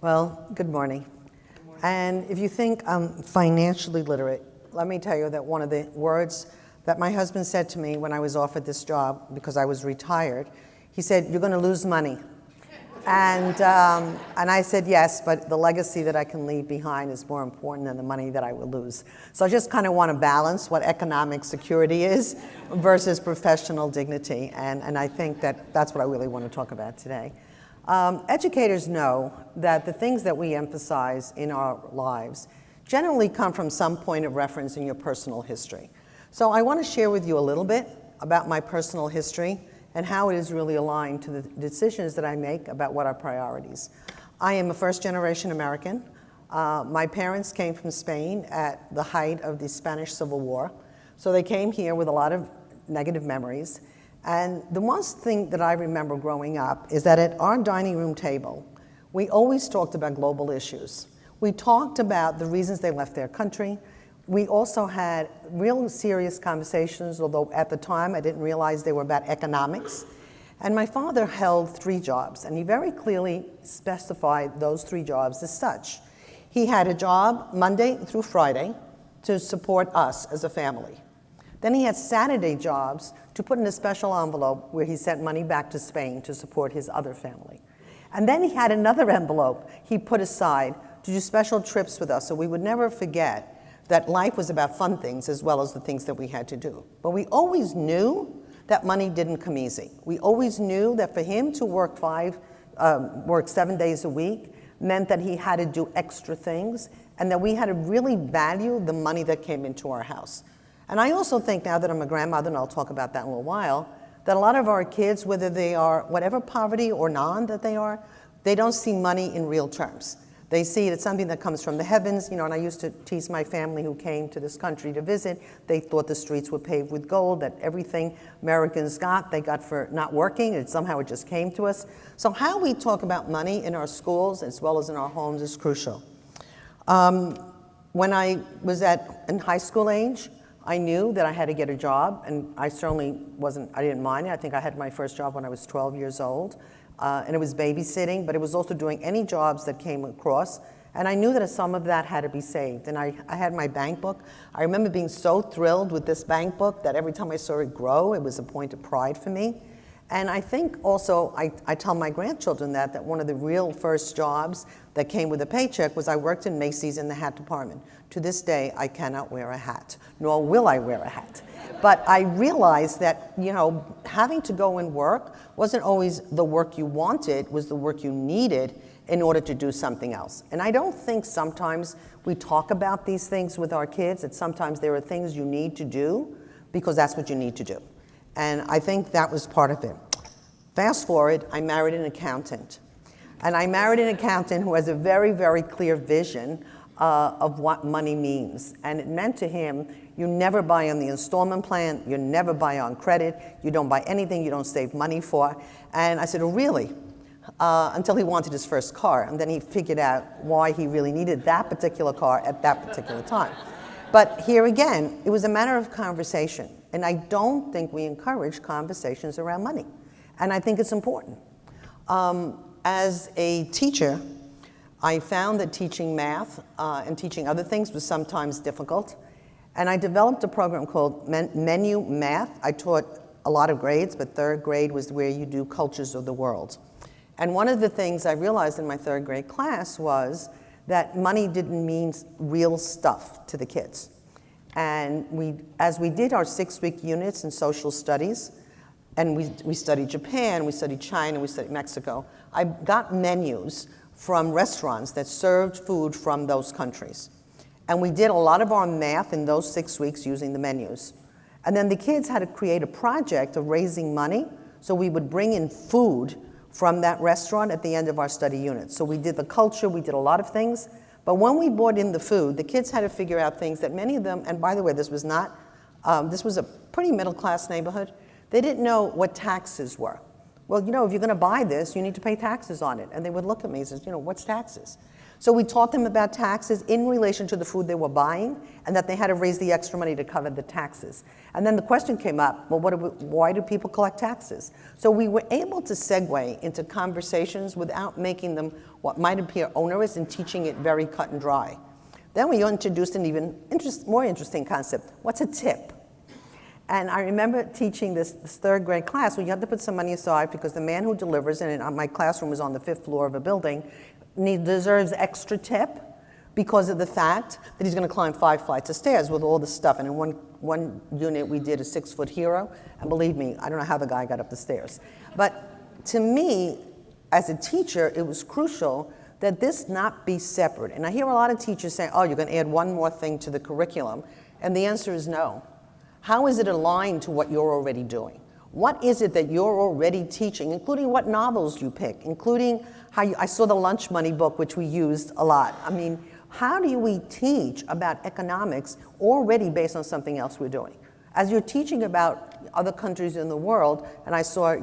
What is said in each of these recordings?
Well, good morning. And if you think I'm financially literate, let me tell you that one of the words that my husband said to me when I was offered this job, because I was retired, he said, "You're going to lose money." And I said, yes, but the legacy that I can leave behind is more important than the money that I will lose. So I just kind of want to balance what economic security is versus professional dignity. And I think that that's what I really want to talk about today. Educators know that the things that we emphasize in our lives generally come from some point of reference in your personal history. So I want to share with you a little bit about my personal history and how it is really aligned to the decisions that I make about what are priorities. I am a first-generation American. My parents came from Spain at the height of the Spanish Civil War. So they came here with a lot of negative memories. And the most thing that I remember growing up is that at our dining room table, we always talked about global issues. We talked about the reasons they left their country. We also had real serious conversations, although at the time I didn't realize they were about economics. And my father held 3 jobs, and he very clearly specified those 3 jobs as such. He had a job Monday through Friday to support us as a family. Then he had Saturday jobs to put in a special envelope where he sent money back to Spain to support his other family. And then he had another envelope he put aside to do special trips with us, so we would never forget that life was about fun things as well as the things that we had to do. But we always knew that money didn't come easy. We always knew that for him to work 7 days a week meant that he had to do extra things and that we had to really value the money that came into our house. And I also think now that I'm a grandmother, and I'll talk about that in a little while, that a lot of our kids, whether they are whatever poverty or non that they are, they don't see money in real terms. They see it as something that comes from the heavens, and I used to tease my family who came to this country to visit. They thought the streets were paved with gold, that everything Americans got, they got for not working, and somehow it just came to us. So how we talk about money in our schools as well as in our homes is crucial. When I was in high school age, I knew that I had to get a job, and I certainly I didn't mind it. I think I had my first job when I was 12 years old. And it was babysitting, but it was also doing any jobs that came across. And I knew that some of that had to be saved. And I had my bank book. I remember being so thrilled with this bank book that every time I saw it grow, it was a point of pride for me. And I think also, I tell my grandchildren that one of the real first jobs that came with a paycheck was I worked in Macy's in the hat department. To this day, I cannot wear a hat, nor will I wear a hat. But I realized that, having to go and work wasn't always the work you wanted, was the work you needed in order to do something else. And I don't think sometimes we talk about these things with our kids, that sometimes there are things you need to do because that's what you need to do. And I think that was part of it. Fast forward, I married an accountant. And I married an accountant who has a very, very clear vision of what money means. And it meant to him, you never buy on the installment plan, you never buy on credit, you don't buy anything you don't save money for. And I said, oh, really? Until he wanted his first car. And then he figured out why he really needed that particular car at that particular time. But here again, it was a matter of conversation. And I don't think we encourage conversations around money. And I think it's important. As a teacher, I found that teaching math and teaching other things was sometimes difficult. And I developed a program called Menu Math. I taught a lot of grades, but 3rd grade was where you do cultures of the world. And one of the things I realized in my 3rd grade class was that money didn't mean real stuff to the kids. And as we did our 6-week units in social studies, and we studied Japan, we studied China, we studied Mexico, I got menus from restaurants that served food from those countries. And we did a lot of our math in those 6 weeks using the menus. And then the kids had to create a project of raising money, so we would bring in food from that restaurant at the end of our study unit. So we did the culture, we did a lot of things, but when we brought in the food, the kids had to figure out things that many of them, and by the way, this was a pretty middle-class neighborhood, they didn't know what taxes were. Well, if you're going to buy this, you need to pay taxes on it. And they would look at me and say, what's taxes? So we taught them about taxes in relation to the food they were buying, and that they had to raise the extra money to cover the taxes. And then the question came up, well, why do people collect taxes? So we were able to segue into conversations without making them what might appear onerous and teaching it very cut and dry. Then we introduced an even more interesting concept. What's a tip? And I remember teaching this third grade class where you have to put some money aside because the man who delivers, and my classroom was on the 5th floor of a building, deserves extra tip because of the fact that he's going to climb 5 flights of stairs with all the stuff. And in one unit, we did a 6-foot hero. And believe me, I don't know how the guy got up the stairs. But to me, as a teacher, it was crucial that this not be separate. And I hear a lot of teachers saying, oh, you're going to add one more thing to the curriculum. And the answer is no. How is it aligned to what you're already doing? What is it that you're already teaching, including what novels you pick, including how I saw the Lunch Money book, which we used a lot. I mean, how do we teach about economics already based on something else we're doing? As you're teaching about other countries in the world, and I saw,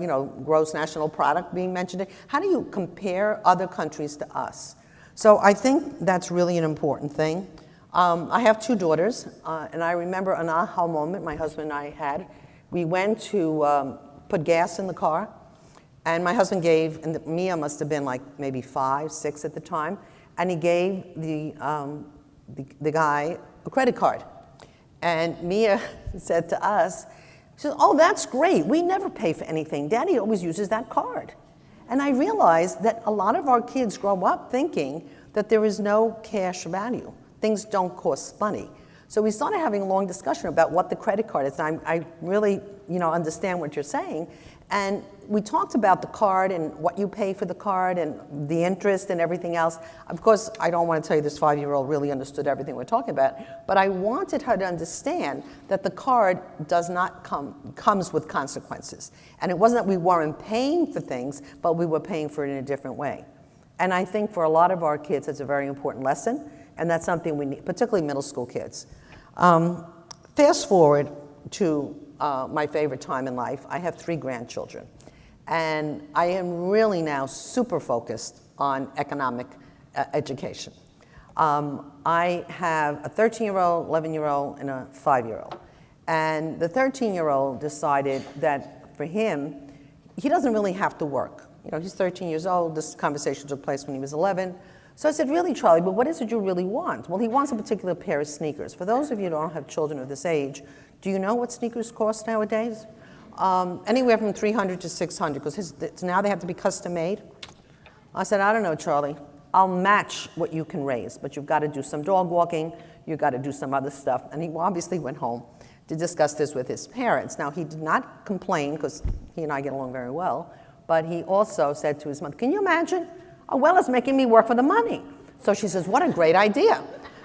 gross national product being mentioned, how do you compare other countries to us? So I think that's really an important thing. I have 2 daughters, and I remember an aha moment my husband and I had. We went to put gas in the car, and my husband gave, and Mia must have been like maybe 5, 6 at the time, and he gave the guy a credit card. And Mia said to us, she said, oh, that's great. We never pay for anything. Daddy always uses that card. And I realized that a lot of our kids grow up thinking that there is no cash value. Things don't cost money. So we started having a long discussion about what the credit card is. And I really, understand what you're saying. And we talked about the card and what you pay for the card and the interest and everything else. Of course, I don't want to tell you this 5-year-old really understood everything we're talking about, but I wanted her to understand that the card comes with consequences. And it wasn't that we weren't paying for things, but we were paying for it in a different way. And I think for a lot of our kids, it's a very important lesson, and that's something we need, particularly middle school kids. Fast forward to my favorite time in life. I have 3 grandchildren, and I am really now super focused on economic education. I have a 13-year-old, 11-year-old, and a 5-year-old. And the 13-year-old decided that for him, he doesn't really have to work. He's 13 years old. This conversation took place when he was 11. So I said, really, Charlie, but what is it you really want? Well, he wants a particular pair of sneakers. For those of you who don't have children of this age, do you know what sneakers cost nowadays? Anywhere from $300 to $600, because now they have to be custom made. I said, I don't know, Charlie. I'll match what you can raise, but you've got to do some dog walking, you've got to do some other stuff. And he obviously went home to discuss this with his parents. Now, he did not complain, because he and I get along very well, but he also said to his mother, can you imagine? Abuela's making me work for the money. So she says, what a great idea.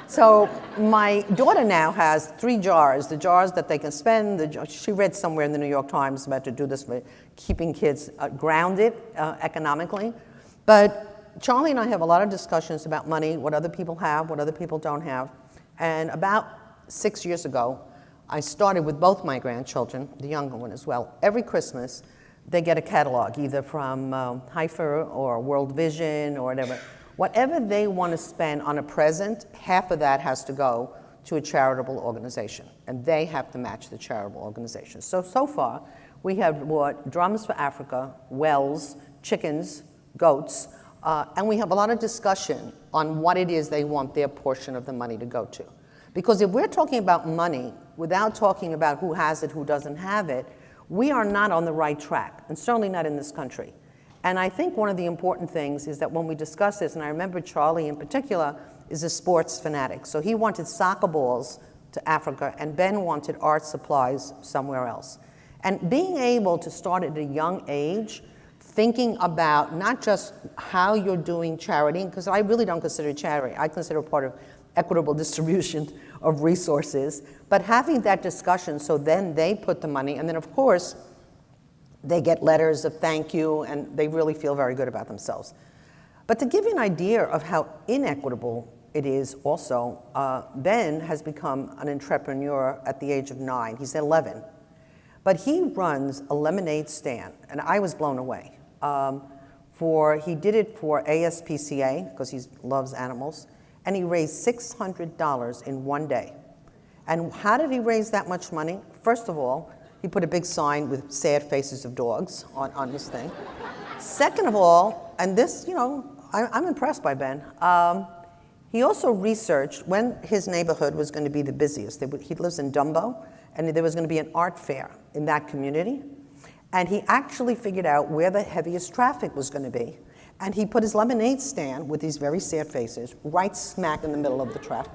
So my daughter now has 3 jars, the jars that they can spend. She read somewhere in the New York Times about to do this for keeping kids grounded economically. But Charlie and I have a lot of discussions about money, what other people have, what other people don't have. And about 6 years ago, I started with both my grandchildren, the younger one as well. Every Christmas, they get a catalog, either from Heifer or World Vision or whatever. Whatever they want to spend on a present, half of that has to go to a charitable organization, and they have to match the charitable organization. So far, we have bought Drums for Africa, wells, chickens, goats, and we have a lot of discussion on what it is they want their portion of the money to go to. Because if we're talking about money without talking about who has it, who doesn't have it, we are not on the right track, and certainly not in this country. And I think one of the important things is that when we discuss this, and I remember Charlie in particular is a sports fanatic. So he wanted soccer balls to Africa, and Ben wanted art supplies somewhere else. And being able to start at a young age, thinking about not just how you're doing charity, because I really don't consider it charity. I consider it part of equitable distribution of resources, but having that discussion so then they put the money, and then of course, they get letters of thank you, and they really feel very good about themselves. But to give you an idea of how inequitable it is also, Ben has become an entrepreneur at the age of 9. He's 11. But he runs a lemonade stand, and I was blown away. he did it for ASPCA, because he loves animals, and he raised $600 in one day. And how did he raise that much money? First of all, he put a big sign with sad faces of dogs on his thing. Second of all, and this, I'm impressed by Ben, he also researched when his neighborhood was going to be the busiest. He lives in Dumbo, and there was going to be an art fair in that community. And he actually figured out where the heaviest traffic was going to be. And he put his lemonade stand with these very sad faces right smack in the middle of the traffic.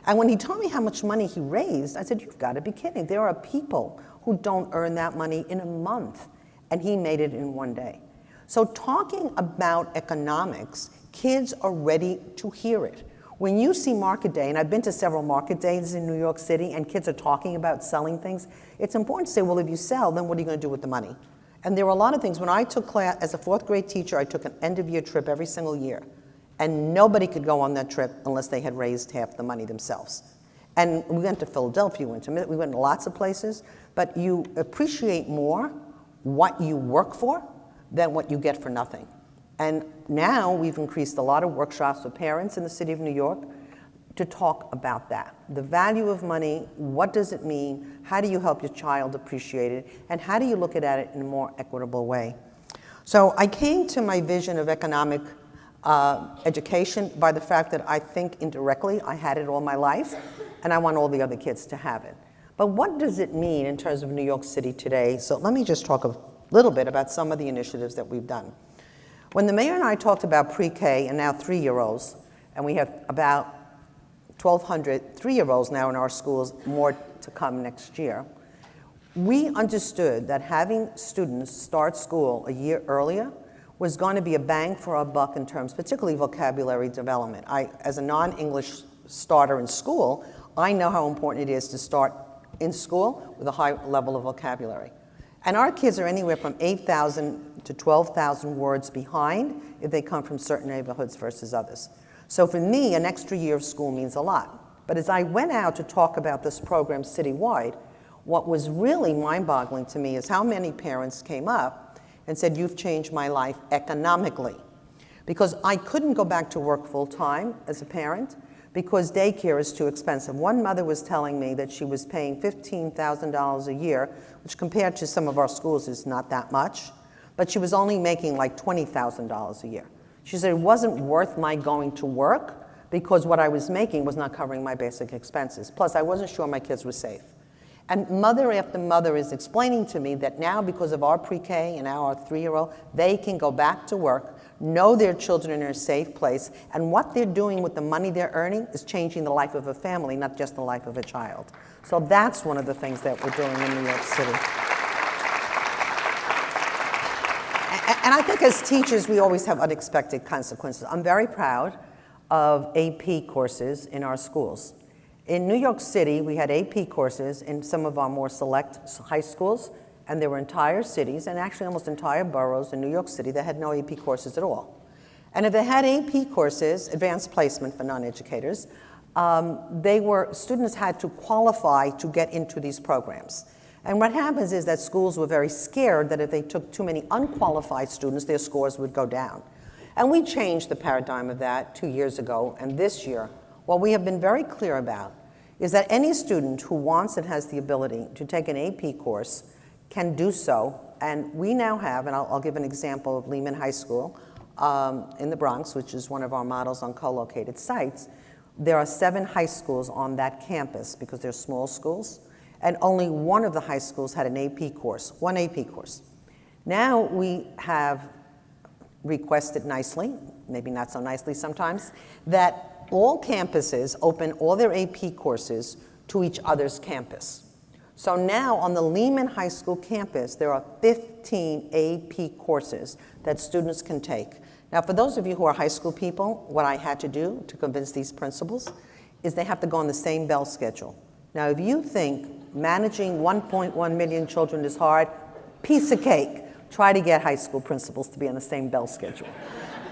And when he told me how much money he raised, I said, you've got to be kidding. There are people who don't earn that money in a month. And he made it in one day. So talking about economics, kids are ready to hear it. When you see Market Day, and I've been to several Market Days in New York City, and kids are talking about selling things, it's important to say, well, if you sell, then what are you going to do with the money? And there were a lot of things. When I took class, as a fourth grade teacher, I took an end-of-year trip every single year. And nobody could go on that trip unless they had raised half the money themselves. And we went to Philadelphia, we went to lots of places, but you appreciate more what you work for than what you get for nothing. And now we've increased a lot of workshops for parents in the city of New York to talk about that. The value of money, what does it mean, how do you help your child appreciate it, and how do you look at it in a more equitable way? So I came to my vision of economic education by the fact that I think indirectly I had it all my life, and I want all the other kids to have it. But what does it mean in terms of New York City today? So let me just talk a little bit about some of the initiatives that we've done. When the mayor and I talked about pre-K and now 3-year-olds, and we have about 1,200 3-year-olds now in our schools, more to come next year, we understood that having students start school a year earlier was going to be a bang for our buck in terms, particularly vocabulary development. As a non-English starter in school, I know how important it is to start in school with a high level of vocabulary. And our kids are anywhere from 8,000 to 12,000 words behind if they come from certain neighborhoods versus others. So for me, an extra year of school means a lot. But as I went out to talk about this program citywide, what was really mind-boggling to me is how many parents came up and said, you've changed my life economically. Because I couldn't go back to work full-time as a parent because daycare is too expensive. One mother was telling me that she was paying $15,000 a year, which compared to some of our schools is not that much, but she was only making like $20,000 a year. She said it wasn't worth my going to work because what I was making was not covering my basic expenses. Plus, I wasn't sure my kids were safe. And mother after mother is explaining to me that now, because of our pre-K and now our 3-year-old, they can go back to work, know their children in a safe place, and what they're doing with the money they're earning is changing the life of a family, not just the life of a child. So that's one of the things that we're doing in New York City. And I think as teachers, we always have unexpected consequences. I'm very proud of AP courses in our schools. In New York City, we had AP courses in some of our more select high schools, and there were entire cities, and actually almost entire boroughs in New York City that had no AP courses at all. And if they had AP courses, advanced placement for non-educators, students had to qualify to get into these programs. And what happens is that schools were very scared that if they took too many unqualified students, their scores would go down. And we changed the paradigm of that 2 years ago, and this year, what we have been very clear about is that any student who wants and has the ability to take an AP course can do so. And we now have, and I'll give an example of Lehman High School in the Bronx, which is one of our models on co-located sites. There are 7 high schools on that campus because they're small schools, and only one of the high schools had an AP course, one AP course. Now we have requested nicely, maybe not so nicely sometimes, that all campuses open all their AP courses to each other's campus. So now on the Lehman High School campus, there are 15 AP courses that students can take. Now, for those of you who are high school people, what I had to do to convince these principals is they have to go on the same bell schedule. Now, if you think managing 1.1 million children is hard, piece of cake. Try to get high school principals to be on the same bell schedule.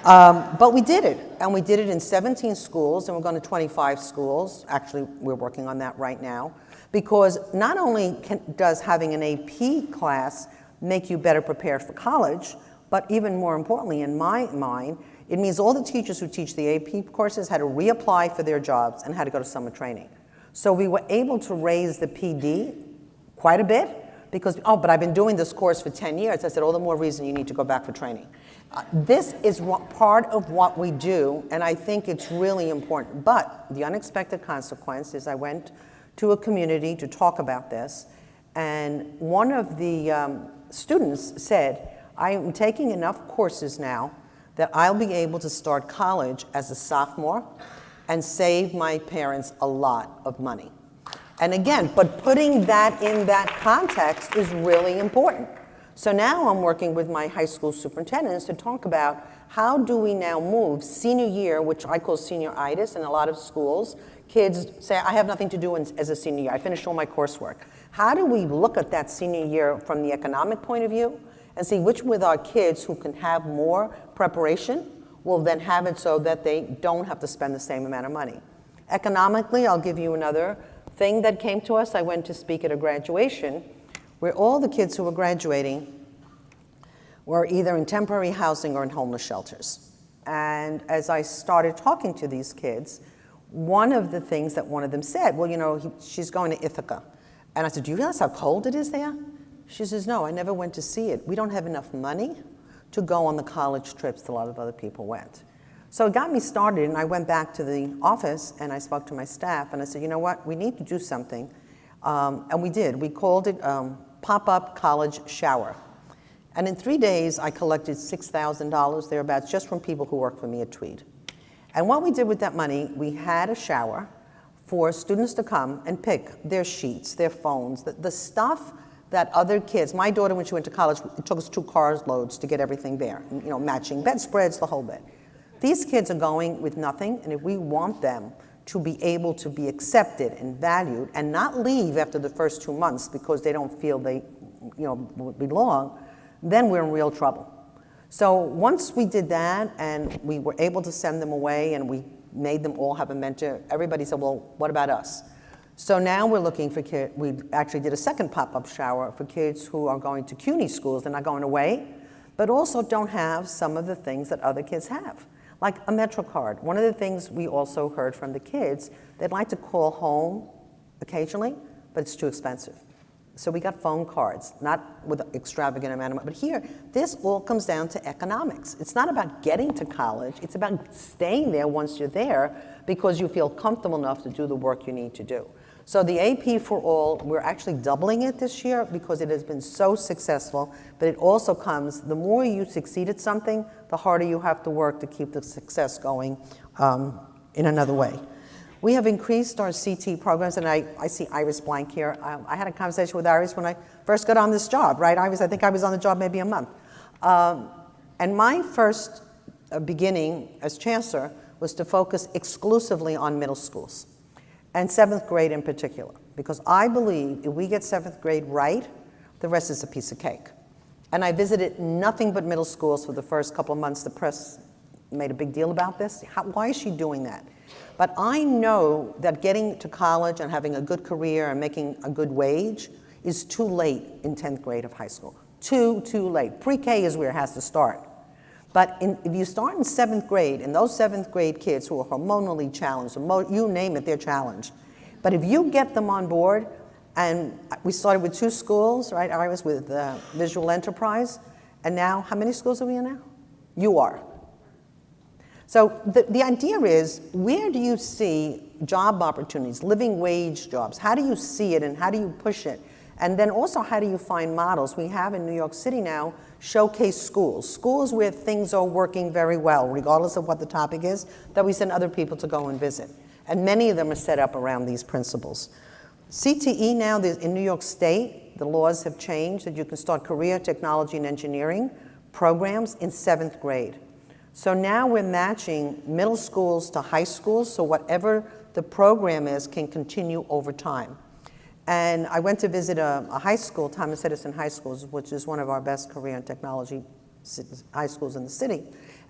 But we did it, and we did it in 17 schools, and we're going to 25 schools. Actually, we're working on that right now, because not only does having an AP class make you better prepared for college, But even more importantly, in my mind, it means all the teachers who teach the AP courses had to reapply for their jobs and had to go to summer training. So we were able to raise the PD quite a bit because, oh, but I've been doing this course for 10 years. I said, all the more reason you need to go back for training. This is part of what we do, and I think it's really important. But the unexpected consequence is I went to a community to talk about this, and one of the students said, I'm taking enough courses now that I'll be able to start college as a sophomore and save my parents a lot of money. And again, but putting that in that context is really important. So now I'm working with my high school superintendents to talk about how do we now move senior year, which I call senioritis in a lot of schools. Kids say, I have nothing to do as a senior year. I finished all my coursework. How do we look at that senior year from the economic point of view and see which with our kids who can have more preparation will then have it so that they don't have to spend the same amount of money. Economically, I'll give you another thing that came to us. I went to speak at a graduation where all the kids who were graduating were either in temporary housing or in homeless shelters. And as I started talking to these kids, one of the things that one of them said, well, you know, she's going to Ithaca. And I said, do you realize how cold it is there? She says, no, I never went to see it. We don't have enough money to go on the college trips that a lot of other people went. So it got me started, and I went back to the office, and I spoke to my staff, and I said, you know what, we need to do something. And we did. We called it Pop-Up College Shower. And in 3 days, I collected $6,000 thereabouts just from people who work for me at Tweed. And what we did with that money, we had a shower for students to come and pick their sheets, their phones, the stuff that other kids, my daughter, when she went to college, it took us 2 car loads to get everything there, you know, matching bedspreads, the whole bit. These kids are going with nothing, and if we want them to be able to be accepted and valued and not leave after the first 2 months because they don't feel they, you know, belong, then we're in real trouble. So once we did that and we were able to send them away and we made them all have a mentor, everybody said, well, what about us? So now we're looking for kids. We actually did a second pop-up shower for kids who are going to CUNY schools. They're not going away, but also don't have some of the things that other kids have, like a Metro card. One of the things we also heard from the kids, they'd like to call home occasionally, but it's too expensive. So we got phone cards, not with an extravagant amount of money. But here, this all comes down to economics. It's not about getting to college. It's about staying there once you're there because you feel comfortable enough to do the work you need to do. So the AP for All, we're actually doubling it this year because it has been so successful, but it also comes, the more you succeed at something, the harder you have to work to keep the success going in another way. We have increased our CT programs, and I see Iris blank here. I had a conversation with Iris when I first got on this job, right, Iris? I think I was on the job maybe a month. And my first beginning as chancellor was to focus exclusively on middle schools, and 7th grade in particular, because I believe if we get 7th grade right, the rest is a piece of cake. And I visited nothing but middle schools for the first couple of months. The press made a big deal about this. Why is she doing that? But I know that getting to college and having a good career and making a good wage is too late in 10th grade of high school. Too late. Pre-K is where it has to start. But if you start in 7th grade, and those 7th grade kids who are hormonally challenged, you name it, they're challenged. But if you get them on board, and we started with 2 schools, right? I was with Visual Enterprise, and now, how many schools are we in now? You are. So the idea is, where do you see job opportunities, living wage jobs? How do you see it and how do you push it? And then also, how do you find models? We have in New York City now showcase schools where things are working very well, regardless of what the topic is, that we send other people to go and visit. And many of them are set up around these principles. CTE now, in New York State, the laws have changed that you can start career, technology, and engineering programs in 7th grade. So now we're matching middle schools to high schools, so whatever the program is can continue over time. And I went to visit a high school, Thomas Edison High School, which is one of our best career and technology high schools in the city.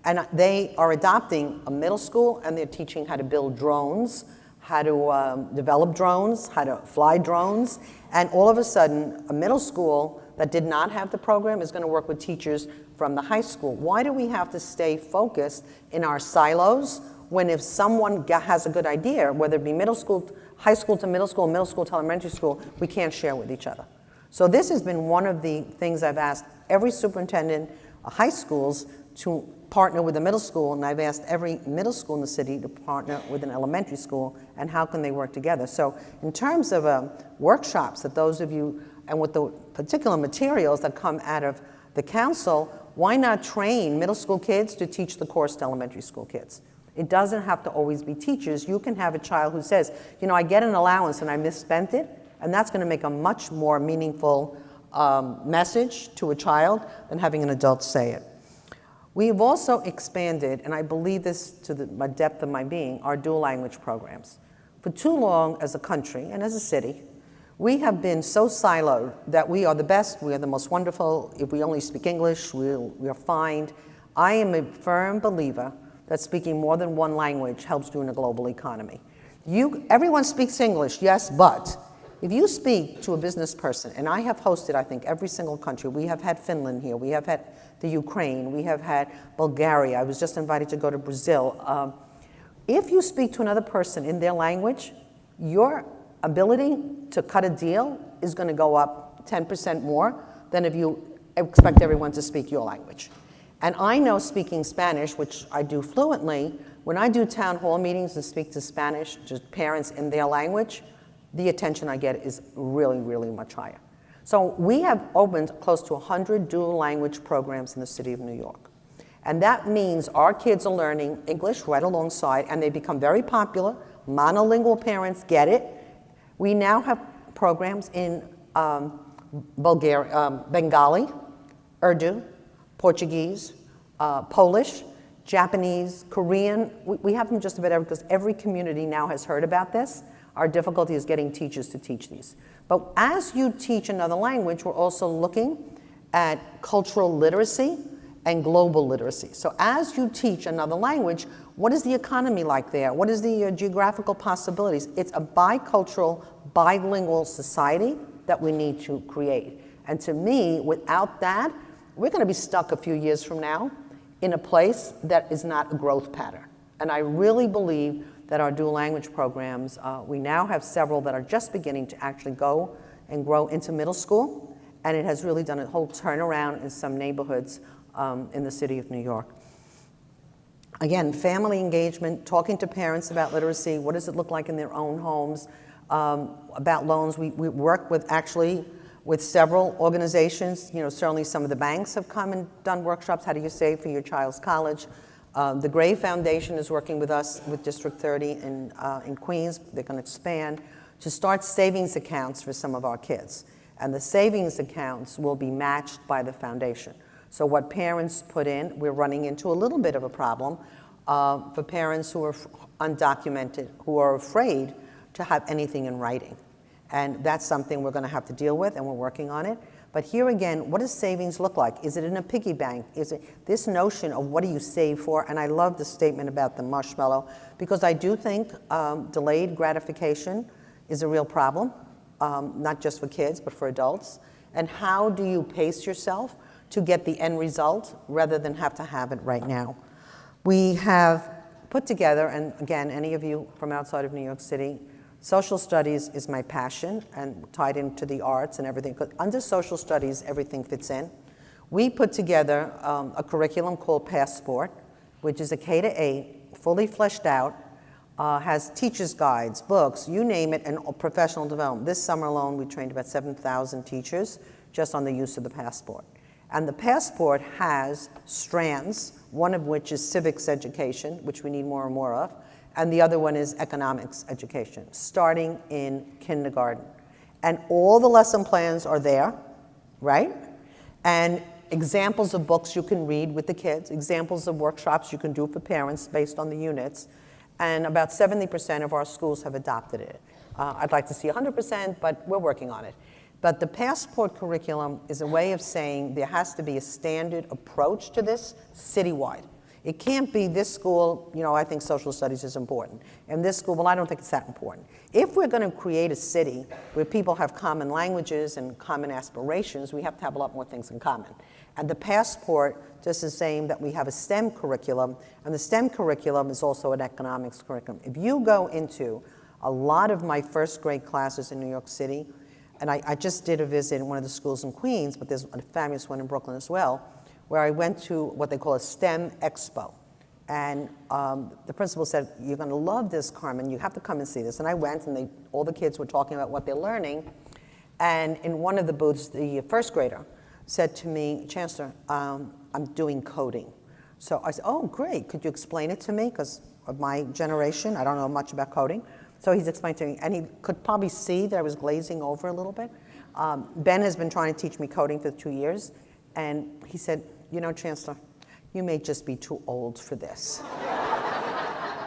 And they are adopting a middle school, and they're teaching how to build drones, how to develop drones, how to fly drones. And all of a sudden, a middle school that did not have the program is going to work with teachers from the high school. Why do we have to stay focused in our silos when if someone has a good idea, whether it be middle school, high school to middle school to elementary school, we can't share with each other. So this has been one of the things I've asked every superintendent of high schools to partner with a middle school, and I've asked every middle school in the city to partner with an elementary school, and how can they work together. So in terms of workshops that those of you, and with the particular materials that come out of the council, why not train middle school kids to teach the course to elementary school kids? It doesn't have to always be teachers. You can have a child who says, you know, I get an allowance and I misspent it, and that's going to make a much more meaningful message to a child than having an adult say it. We have also expanded, and I believe this to the depth of my being, our dual language programs. For too long as a country and as a city, we have been so siloed that we are the best, we are the most wonderful. If we only speak English, we are fine. I am a firm believer that speaking more than one language helps you in a global economy. Everyone speaks English, yes, but if you speak to a business person, and I have hosted, I think, every single country. We have had Finland here, we have had the Ukraine, we have had Bulgaria. I was just invited to go to Brazil. If you speak to another person in their language, your ability to cut a deal is going to go up 10% more than if you expect everyone to speak your language. And I know speaking Spanish, which I do fluently, when I do town hall meetings and speak to Spanish, to parents in their language, the attention I get is really, really much higher. So we have opened close to 100 dual language programs in the city of New York. And that means our kids are learning English right alongside, and they become very popular. Monolingual parents get it. We now have programs in Bengali, Urdu, Portuguese, Polish, Japanese, Korean. We have them just about every, because every community now has heard about this. Our difficulty is getting teachers to teach these. But as you teach another language, we're also looking at cultural literacy and global literacy. So as you teach another language, what is the economy like there? What is the geographical possibilities? It's a bicultural, bilingual society that we need to create. And to me, without that, we're going to be stuck a few years from now in a place that is not a growth pattern. And I really believe that our dual language programs, we now have several that are just beginning to actually go and grow into middle school, and it has really done a whole turnaround in some neighborhoods in the city of New York. Again, family engagement, talking to parents about literacy, what does it look like in their own homes, about loans. We work with several organizations. You know, certainly some of the banks have come and done workshops. How do you save for your child's college? The Gray Foundation is working with us with District 30 in Queens. They're going to expand to start savings accounts for some of our kids. And the savings accounts will be matched by the foundation. So what parents put in, we're running into a little bit of a problem for parents who are undocumented, who are afraid to have anything in writing. And that's something we're going to have to deal with, and we're working on it. But here again, what does savings look like? Is it in a piggy bank? Is it this notion of what do you save for? And I love the statement about the marshmallow, because I do think delayed gratification is a real problem, not just for kids, but for adults. And how do you pace yourself to get the end result rather than have to have it right now? We have put together, and again, any of you from outside of New York City, social studies is my passion and tied into the arts and everything. Because under social studies, everything fits in. We put together a curriculum called Passport, which is a K-8, fully fleshed out, has teachers' guides, books, you name it, and professional development. This summer alone, we trained about 7,000 teachers just on the use of the Passport. And the Passport has strands, one of which is civics education, which we need more and more of, and the other one is economics education, starting in kindergarten. And all the lesson plans are there, right? And examples of books you can read with the kids, examples of workshops you can do for parents based on the units, and about 70% of our schools have adopted it. I'd like to see 100%, but we're working on it. But the Passport curriculum is a way of saying there has to be a standard approach to this citywide. It can't be this school, I think social studies is important. And this school, well, I don't think it's that important. If we're going to create a city where people have common languages and common aspirations, we have to have a lot more things in common. And the passport just is saying that we have a STEM curriculum, and the STEM curriculum is also an economics curriculum. If you go into a lot of my first grade classes in New York City, and I just did a visit in one of the schools in Queens, but there's a fabulous one in Brooklyn as well, where I went to what they call a STEM Expo. And the principal said, you're going to love this, Carmen. You have to come and see this. And I went, and all the kids were talking about what they're learning. And in one of the booths, the first grader said to me, Chancellor, I'm doing coding. So I said, oh, great. Could you explain it to me? Because of my generation, I don't know much about coding. So he's explained to me, and he could probably see that I was glazing over a little bit. Ben has been trying to teach me coding for 2 years. And he said, Chancellor, you may just be too old for this.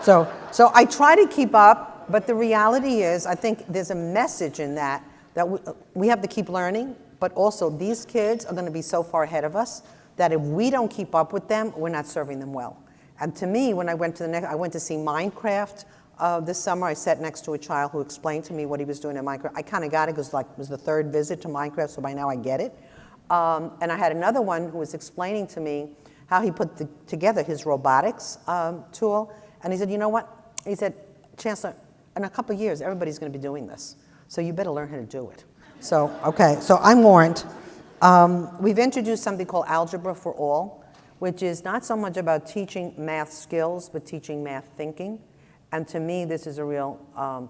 So I try to keep up, but the reality is, I think there's a message in that we have to keep learning, but also these kids are going to be so far ahead of us that if we don't keep up with them, we're not serving them well. And to me, when I went to see Minecraft this summer. I sat next to a child who explained to me what he was doing in Minecraft. I kind of got it because it was the third visit to Minecraft, so by now I get it. And I had another one who was explaining to me how he put together his robotics tool. And he said, you know what? He said, Chancellor, in a couple of years, everybody's going to be doing this. So you better learn how to do it. So, okay, so I'm warned. We've introduced something called Algebra for All, which is not so much about teaching math skills, but teaching math thinking. And to me, this is a real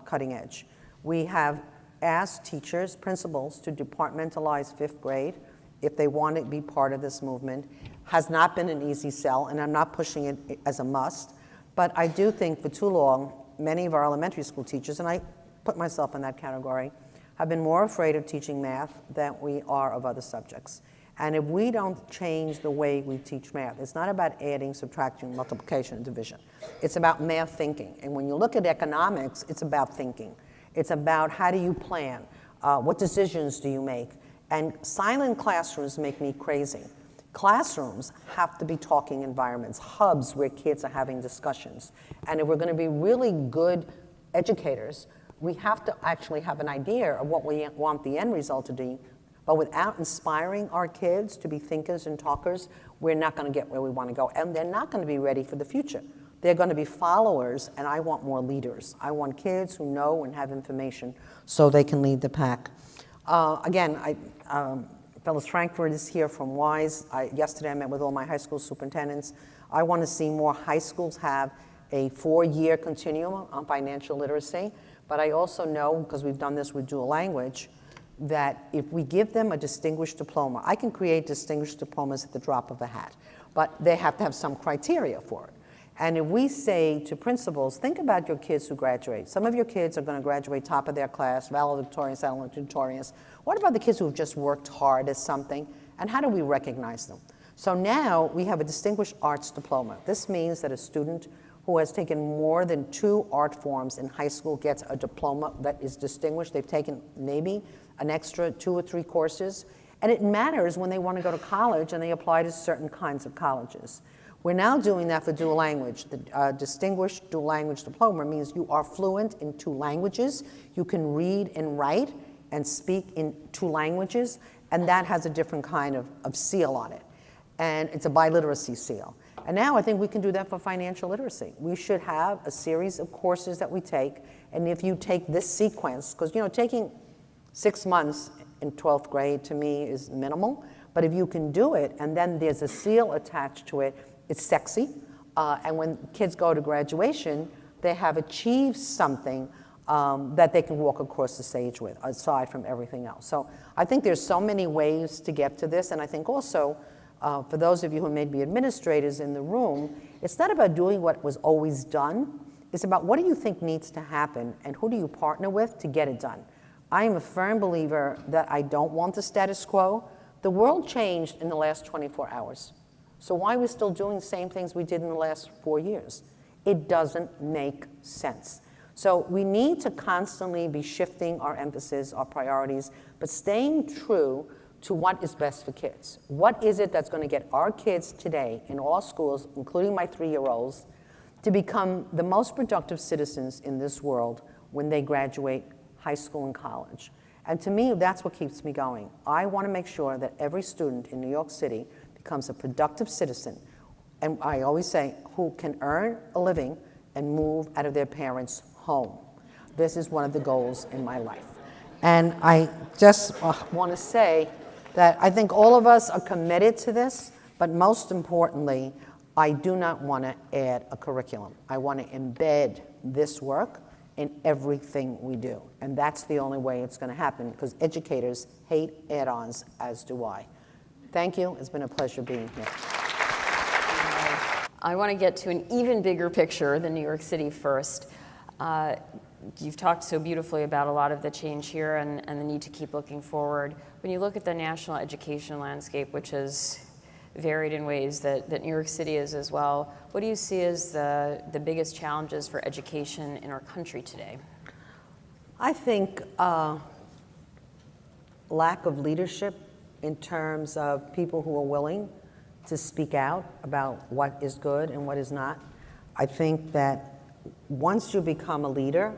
cutting edge. We have asked teachers, principals, to departmentalize fifth grade if they want to be part of this movement. Has not been an easy sell, and I'm not pushing it as a must. But I do think for too long, many of our elementary school teachers, and I put myself in that category, have been more afraid of teaching math than we are of other subjects. And if we don't change the way we teach math, it's not about adding, subtraction, multiplication, and division. It's about math thinking. And when you look at economics, it's about thinking. It's about how do you plan? What decisions do you make? And silent classrooms make me crazy. Classrooms have to be talking environments, hubs where kids are having discussions. And if we're going to be really good educators, we have to actually have an idea of what we want the end result to be. But without inspiring our kids to be thinkers and talkers, we're not going to get where we want to go. And they're not going to be ready for the future. They're going to be followers, and I want more leaders. I want kids who know and have information so they can lead the pack. Again, Phyllis Frankfurt is here from WISE. Yesterday I met with all my high school superintendents. I want to see more high schools have a 4-year continuum on financial literacy. But I also know, because we've done this with dual language, that if we give them a distinguished diploma, I can create distinguished diplomas at the drop of a hat, but they have to have some criteria for it. And if we say to principals, think about your kids who graduate. Some of your kids are going to graduate top of their class, valedictorians, salutatorians. What about the kids who have just worked hard at something? And how do we recognize them? So now we have a distinguished arts diploma. This means that a student who has taken more than 2 art forms in high school gets a diploma that is distinguished. They've taken maybe an extra 2 or 3 courses. And it matters when they want to go to college and they apply to certain kinds of colleges. We're now doing that for dual language. The distinguished dual language diploma means you are fluent in 2 languages. You can read and write and speak in 2 languages, and that has a different kind of seal on it. And it's a biliteracy seal. And now I think we can do that for financial literacy. We should have a series of courses that we take, and if you take this sequence, because taking 6 months in 12th grade to me is minimal, but if you can do it and then there's a seal attached to it, it's sexy. And when kids go to graduation, they have achieved something that they can walk across the stage with, aside from everything else. So I think there's so many ways to get to this, and I think also, for those of you who may be administrators in the room, it's not about doing what was always done. It's about what do you think needs to happen and who do you partner with to get it done. I am a firm believer that I don't want the status quo. The world changed in the last 24 hours. So why are we still doing the same things we did in the last 4 years? It doesn't make sense. So we need to constantly be shifting our emphasis, our priorities, but staying true to what is best for kids. What is it that's going to get our kids today in all schools, including my 3-year-olds, to become the most productive citizens in this world when they graduate high school and college? And to me, that's what keeps me going. I want to make sure that every student in New York City becomes a productive citizen, and I always say, who can earn a living and move out of their parents' home. This is one of the goals in my life. And I just want to say that I think all of us are committed to this, but most importantly, I do not want to add a curriculum. I want to embed this work in everything we do. And that's the only way it's going to happen, because educators hate add-ons, as do I. Thank you. It's been a pleasure being here. I want to get to an even bigger picture than New York City first. You've talked so beautifully about a lot of the change here and the need to keep looking forward. When you look at the national education landscape, which is varied in ways that New York City is as well, what do you see as the biggest challenges for education in our country today? I think lack of leadership in terms of people who are willing to speak out about what is good and what is not. I think that once you become a leader,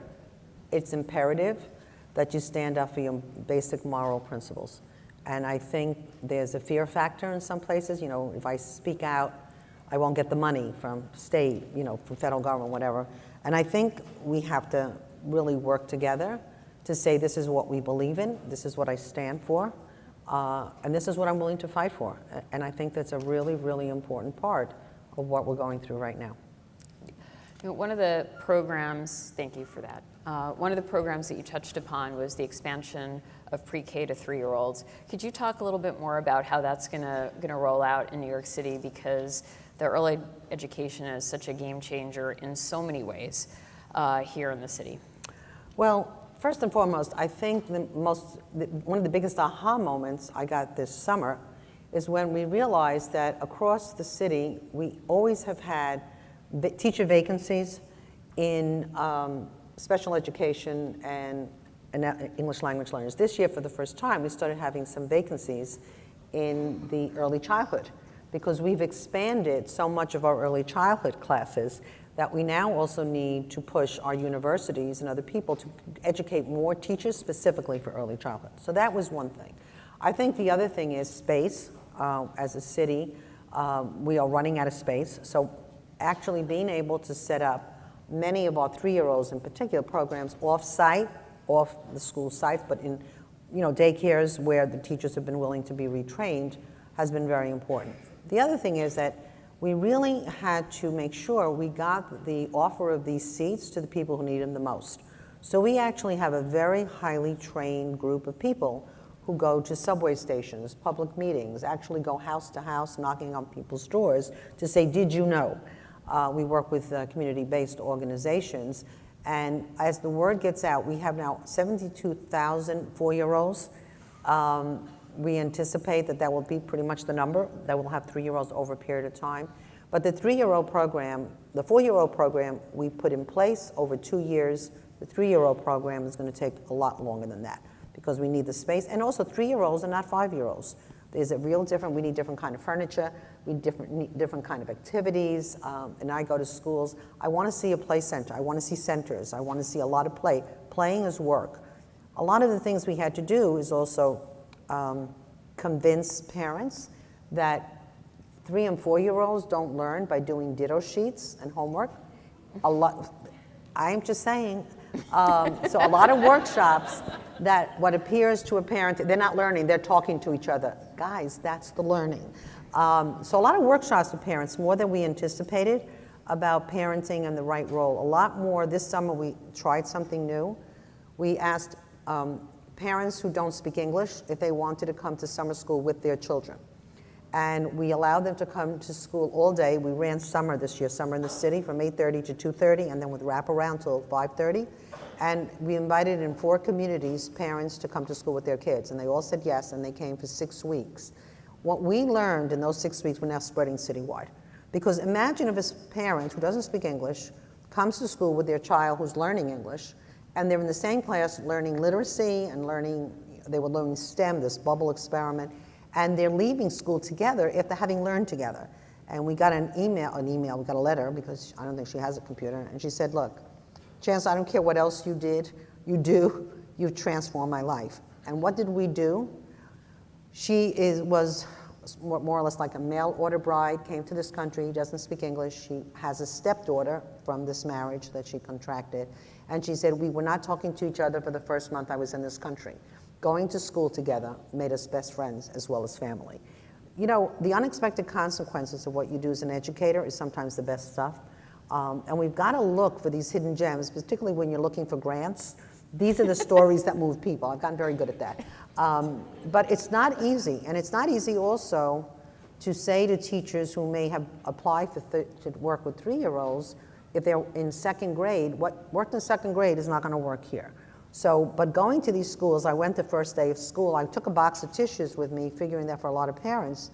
it's imperative that you stand up for your basic moral principles. And I think there's a fear factor in some places. You know, if I speak out, I won't get the money from state, you know, from federal government, whatever. And I think we have to really work together to say, this is what we believe in, this is what I stand for, and this is what I'm willing to fight for. And I think that's a really, really important part of what we're going through right now. You know, one of the programs, thank you for that. One of the programs that you touched upon was the expansion of pre-K to 3-year-olds. Could you talk a little bit more about how that's gonna roll out in New York City? Because the early education is such a game changer in so many ways here in the city. Well, first and foremost, I think one of the biggest aha moments I got this summer is when we realized that across the city, we always have had teacher vacancies in special education and English language learners. This year, for the first time, we started having some vacancies in the early childhood, because we've expanded so much of our early childhood classes that we now also need to push our universities and other people to educate more teachers specifically for early childhood. So that was one thing. I think the other thing is space. As a city, we are running out of space. So actually being able to set up many of our 3-year-olds in particular programs off-site, off the school sites, but in daycares where the teachers have been willing to be retrained has been very important. The other thing is that we really had to make sure we got the offer of these seats to the people who need them the most. So we actually have a very highly trained group of people who go to subway stations, public meetings, actually go house to house knocking on people's doors to say, did you know? We work with community-based organizations, and as the word gets out, we have now 72,000 4-year-olds. We anticipate that will be pretty much the number, that we'll have 3-year-olds over a period of time. But the 3-year-old program, the 4-year-old program, we put in place over 2 years. The 3-year-old program is going to take a lot longer than that, because we need the space. And also 3-year-olds are not 5-year-olds. There's a real different, we need different kind of furniture, we need different kind of activities. And I go to schools, I want to see a play center, I want to see centers, I want to see a lot of play. Playing is work. A lot of the things we had to do is also convince parents that 3- and 4-year-olds don't learn by doing ditto sheets and homework. I'm just saying, so a lot of workshops that what appears to a parent, they're not learning, they're talking to each other. Guys, that's the learning. So a lot of workshops with parents, more than we anticipated, about parenting and the right role. A lot more. This summer we tried something new. We asked parents who don't speak English if they wanted to come to summer school with their children. And we allowed them to come to school all day. We ran summer this year, summer in the city, from 8:30 to 2:30, and then with wraparound till 5:30. And we invited in 4 communities parents to come to school with their kids, and they all said yes, and they came for 6 weeks. What we learned in those 6 weeks, we're now spreading citywide. Because imagine if a parent who doesn't speak English comes to school with their child who's learning English, and they're in the same class learning literacy and learning they were learning STEM, this bubble experiment, and they're leaving school together after having learned together. And we got we got a letter, because I don't think she has a computer, and she said, look, Chancellor, I don't care what else you do, you've transformed my life. And what did we do? She was more or less like a mail order bride, came to this country, doesn't speak English. She has a stepdaughter from this marriage that she contracted. And she said, we were not talking to each other for the first month I was in this country. Going to school together made us best friends as well as family. You know, the unexpected consequences of what you do as an educator is sometimes the best stuff. And we've got to look for these hidden gems, particularly when you're looking for grants. These are the stories that move people. I've gotten very good at that. But it's not easy. And it's not easy also to say to teachers who may have applied to work with 3-year-olds, if they're in second grade, what worked in second grade is not going to work here. So, but going to these schools, I went the first day of school, I took a box of tissues with me, figuring that for a lot of parents,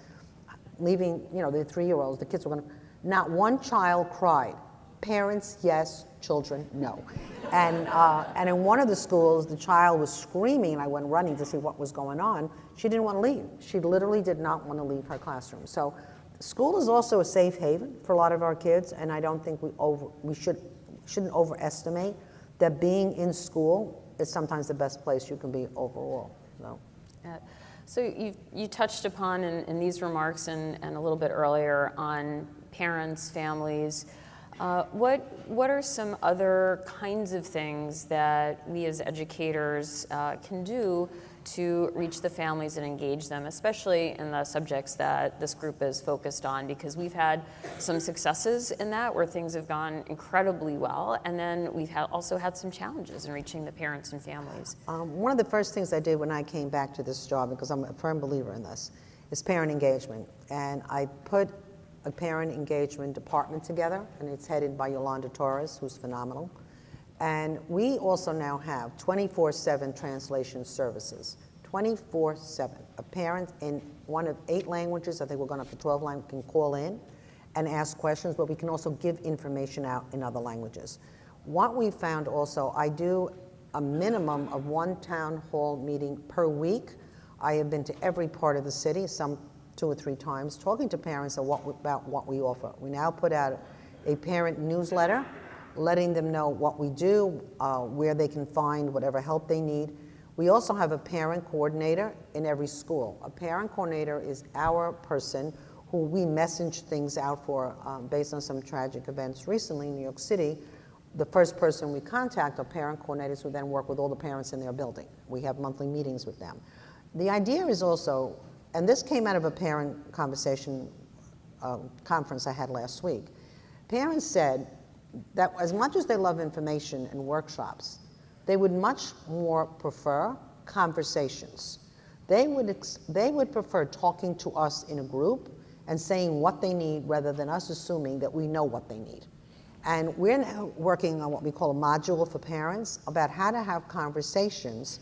leaving, you know, the 3-year-olds, the kids were going to, not one child cried. Parents, yes, children, no. And in one of the schools, the child was screaming, and I went running to see what was going on. She didn't want to leave. She literally did not want to leave her classroom. So school is also a safe haven for a lot of our kids, and I don't think we shouldn't overestimate that being in school is sometimes the best place you can be overall. So you touched upon in these remarks and a little bit earlier on parents, families. What are some other kinds of things that we as educators can do to reach the families and engage them, especially in the subjects that this group is focused on? Because we've had some successes in that where things have gone incredibly well, and then we've also had some challenges in reaching the parents and families. One of the first things I did when I came back to this job, because I'm a firm believer in this, is parent engagement. And I put a parent engagement department together, and it's headed by Yolanda Torres, who's phenomenal. And we also now have 24/7 translation services, 24/7. A parent in one of 8 languages, I think we're going up to 12 languages, can call in and ask questions, but we can also give information out in other languages. What we found also, I do a minimum of 1 town hall meeting per week. I have been to every part of the city, some 2 or 3 times, talking to parents about what we offer. We now put out a parent newsletter, letting them know what we do, where they can find whatever help they need. We also have a parent coordinator in every school. A parent coordinator is our person who we message things out for based on some tragic events recently in New York City. The first person we contact are parent coordinators who then work with all the parents in their building. We have monthly meetings with them. The idea is also, and this came out of a parent conversation conference I had last week. Parents said that as much as they love information and workshops, they would much more prefer conversations. They would prefer talking to us in a group and saying what they need rather than us assuming that we know what they need. And we're now working on what we call a module for parents about how to have conversations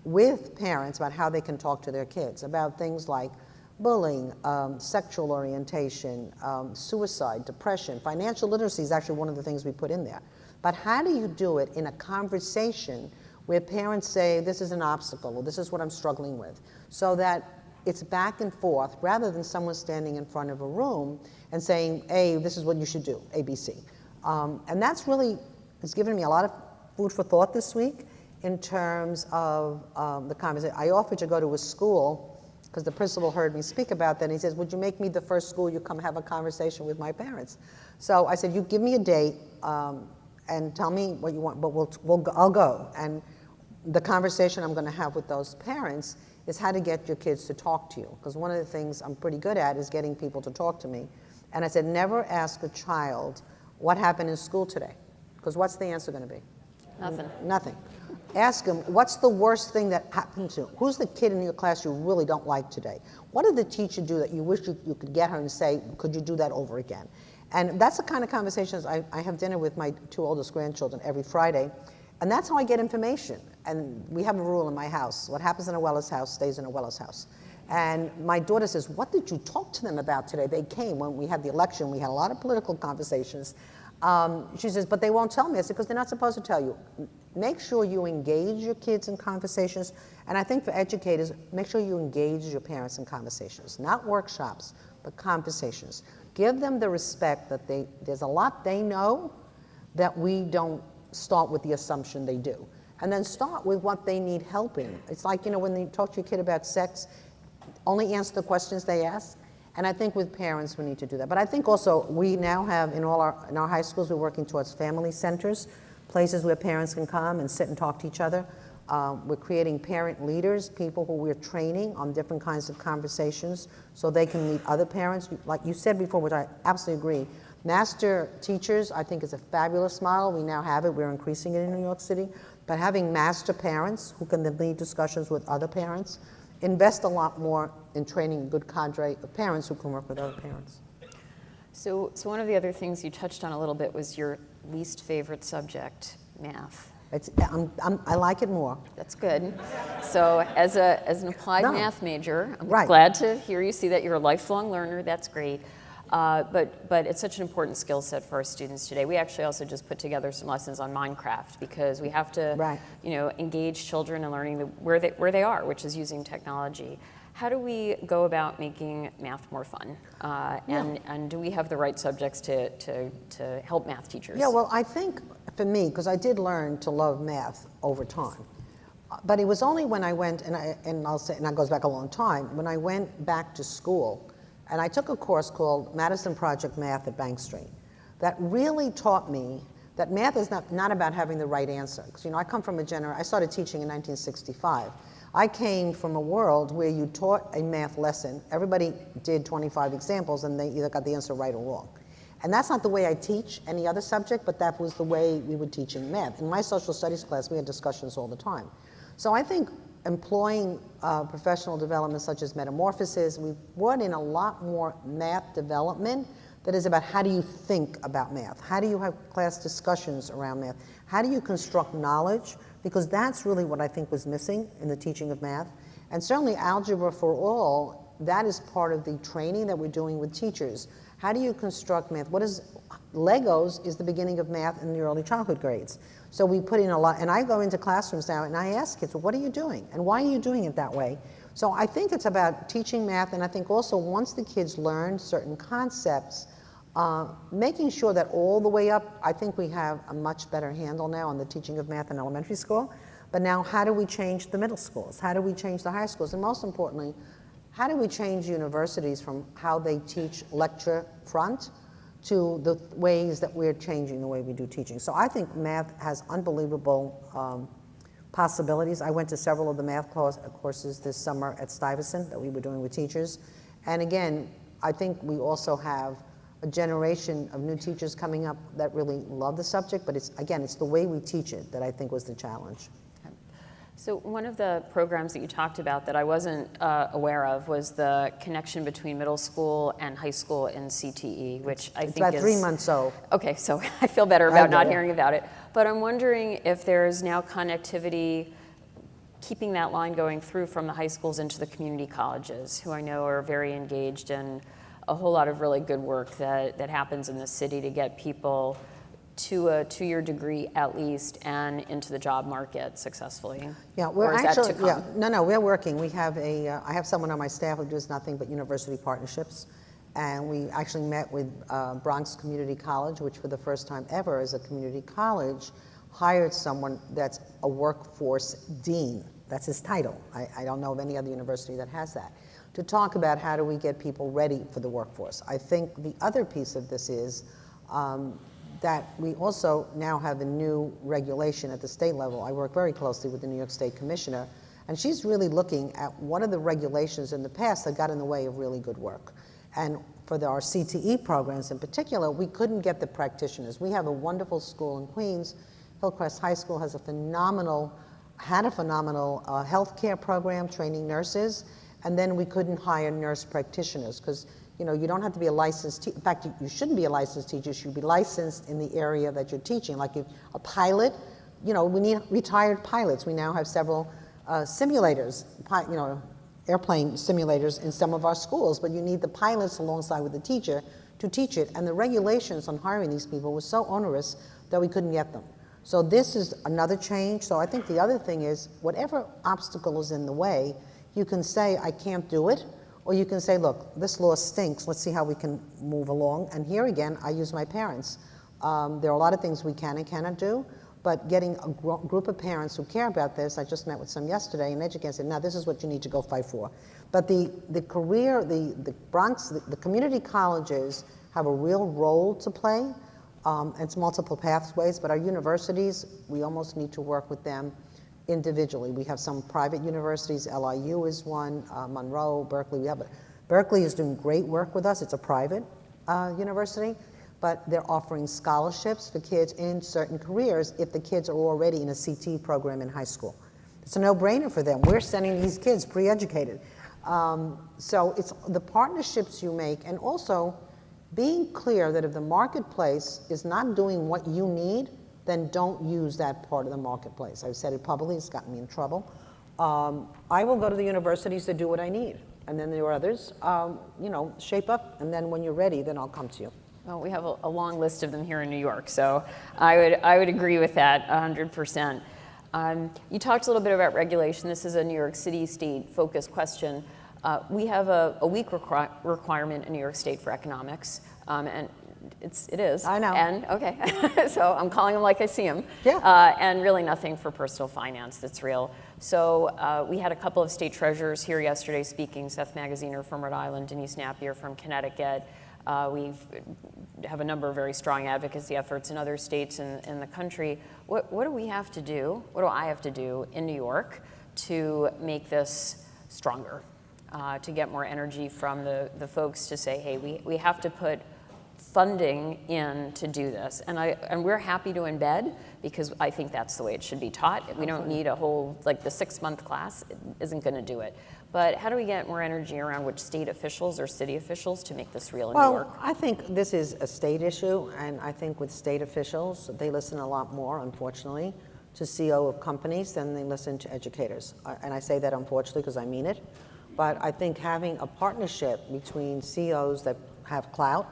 with parents about how they can talk to their kids about things like bullying, sexual orientation, suicide, depression. Financial literacy is actually one of the things we put in there. But how do you do it in a conversation where parents say, this is an obstacle, or this is what I'm struggling with, so that it's back and forth rather than someone standing in front of a room and saying, hey, this is what you should do, ABC. And that's really, it's given me a lot of food for thought this week in terms of the conversation. I offered to go to a school because the principal heard me speak about that, and he says, would you make me the first school you come have a conversation with my parents? So I said, you give me a date and tell me what you want, but I'll go. And the conversation I'm going to have with those parents is how to get your kids to talk to you, because one of the things I'm pretty good at is getting people to talk to me. And I said, never ask a child what happened in school today, because what's the answer going to be? Nothing. Nothing. Ask them, what's the worst thing that happened to? Who's the kid in your class you really don't like today? What did the teacher do that you wish you could get her and say, could you do that over again? And that's the kind of conversations I have dinner with my 2 oldest grandchildren every Friday, and that's how I get information. And we have a rule in my house: what happens in a Weller's house stays in a Weller's house. And my daughter says, what did you talk to them about today? They came when we had the election. We had a lot of political conversations. She says, but they won't tell me. I said, because they're not supposed to tell you. Make sure you engage your kids in conversations. And I think for educators, make sure you engage your parents in conversations. Not workshops, but conversations. Give them the respect that there's a lot they know that we don't start with the assumption they do. And then start with what they need help in. It's like, when you talk to your kid about sex, only answer the questions they ask. And I think with parents, we need to do that. But I think also we now have in our high schools, we're working towards family centers, places where parents can come and sit and talk to each other. We're creating parent leaders, people who we're training on different kinds of conversations so they can meet other parents. Like you said before, which I absolutely agree, master teachers, I think, is a fabulous model. We now have it. We're increasing it in New York City. But having master parents who can then lead discussions with other parents, invest a lot more in training a good cadre of parents who can work with other parents. So one of the other things you touched on a little bit was your least favorite subject, math. I like it more. That's good. So as an applied math major, I'm Right. glad to hear you see that you're a lifelong learner. That's great. But it's such an important skill set for our students today. We actually also just put together some lessons on Minecraft because we have to, Right. engage children in learning where they are, which is using technology. How do we go about making math more fun? And do we have the right subjects to help math teachers? Yeah, well, I think for me, because I did learn to love math over time, but it was only when I went, and I'll say, and that goes back a long time, when I went back to school, and I took a course called Madison Project Math at Bank Street, that really taught me that math is not about having the right answer. Because, I come from I started teaching in 1965. I came from a world where you taught a math lesson, everybody did 25 examples, and they either got the answer right or wrong. And that's not the way I teach any other subject, but that was the way we were teaching math. In my social studies class, we had discussions all the time. So I think employing professional development such as metamorphosis, we've brought in a lot more math development that is about how do you think about math? How do you have class discussions around math? How do you construct knowledge? Because that's really what I think was missing in the teaching of math. And certainly Algebra for All, that is part of the training that we're doing with teachers. How do you construct math? Legos is the beginning of math in the early childhood grades. So we put in a lot, and I go into classrooms now and I ask kids, well, what are you doing? And why are you doing it that way? So I think it's about teaching math, and I think also once the kids learn certain concepts, making sure that all the way up, I think we have a much better handle now on the teaching of math in elementary school. But now how do we change the middle schools? How do we change the high schools? And most importantly, how do we change universities from how they teach lecture front to the ways that we're changing the way we do teaching? So I think math has unbelievable possibilities. I went to several of the math courses this summer at Stuyvesant that we were doing with teachers. And again, I think we also have a generation of new teachers coming up that really love the subject, but it's the way we teach it that I think was the challenge. So one of the programs that you talked about that I wasn't aware of was the connection between middle school and high school in CTE, which I think is... It's about 3 months old. Okay, so I feel better about not hearing about it. But I'm wondering if there's now connectivity, keeping that line going through from the high schools into the community colleges, who I know are very engaged in a whole lot of really good work that happens in the city to get people to a 2-year degree at least and into the job market successfully. Yeah, we're actually, we're working. We have I have someone on my staff who does nothing but university partnerships. And we actually met with Bronx Community College, which for the first time ever as a community college, hired someone that's a workforce dean. That's his title. I don't know of any other university that has that. To talk about how do we get people ready for the workforce. I think the other piece of this is that we also now have a new regulation at the state level. I work very closely with the New York State Commissioner, and she's really looking at what are the regulations in the past that got in the way of really good work. And for our CTE programs in particular, we couldn't get the practitioners. We have a wonderful school in Queens. Hillcrest High School had a phenomenal healthcare program training nurses, and then we couldn't hire nurse practitioners because you don't have to be a licensed in fact, you shouldn't be a licensed teacher. You should be licensed in the area that you're teaching. Like if a pilot, we need retired pilots. We now have several simulators, airplane simulators in some of our schools, but you need the pilots alongside with the teacher to teach it, and the regulations on hiring these people was so onerous that we couldn't get them. So this is another change. So I think the other thing is, whatever obstacle is in the way, you can say, I can't do it, or you can say, look, this law stinks, let's see how we can move along. And here again, I use my parents. There are a lot of things we can and cannot do, but getting a group of parents who care about this, I just met with some yesterday, and educators said, now this is what you need to go fight for. But the Bronx, the community colleges have a real role to play. It's multiple pathways, but our universities, we almost need to work with them individually. We have some private universities, LIU is one, Monroe, Berkeley. Berkeley is doing great work with us. It's a private university, but they're offering scholarships for kids in certain careers if the kids are already in a CT program in high school. It's a no-brainer for them. We're sending these kids pre-educated. So it's the partnerships you make, and also being clear that if the marketplace is not doing what you need, then don't use that part of the marketplace. I've said it publicly, it's gotten me in trouble. I will go to the universities to do what I need. And then there are others, shape up, and then when you're ready, then I'll come to you. Well, we have a long list of them here in New York, so I would agree with that 100%. You talked a little bit about regulation. This is a New York City state-focused question. We have a week requirement in New York State for economics, and it is. I know. And okay, so I'm calling them like I see them. Yeah. And really nothing for personal finance that's real. So we had a couple of state treasurers here yesterday speaking. Seth Magaziner from Rhode Island, Denise Napier from Connecticut. We have a number of very strong advocacy efforts in other states in the country. What do we have to do? What do I have to do in New York to make this stronger? To get more energy from the folks to say, hey, we have to put funding in to do this. And we're happy to embed, because I think that's the way it should be taught. We don't need a whole, like the 6-month class isn't gonna do it. But how do we get more energy around which state officials or city officials to make this real in New York? Well, I think this is a state issue, and I think with state officials, they listen a lot more, unfortunately, to CEO of companies than they listen to educators. And I say that unfortunately because I mean it. But I think having a partnership between CEOs that have clout,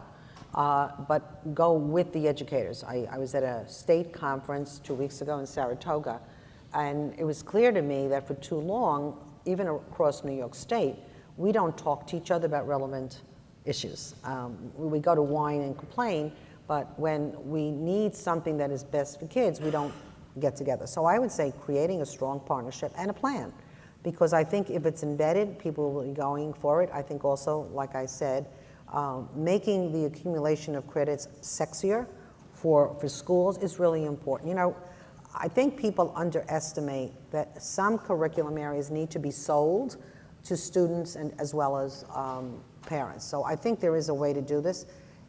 but go with the educators. I was at a state conference 2 weeks ago in Saratoga, and it was clear to me that for too long, even across New York State, we don't talk to each other about relevant issues. We go to whine and complain, but when we need something that is best for kids, we don't get together. So I would say creating a strong partnership and a plan. Because I think if it's embedded, people will be going for it. I think also, like I said, making the accumulation of credits sexier for schools is really important. You know, I think people underestimate that some curriculum areas need to be sold to students and as well as parents. So I think there is a way to do this.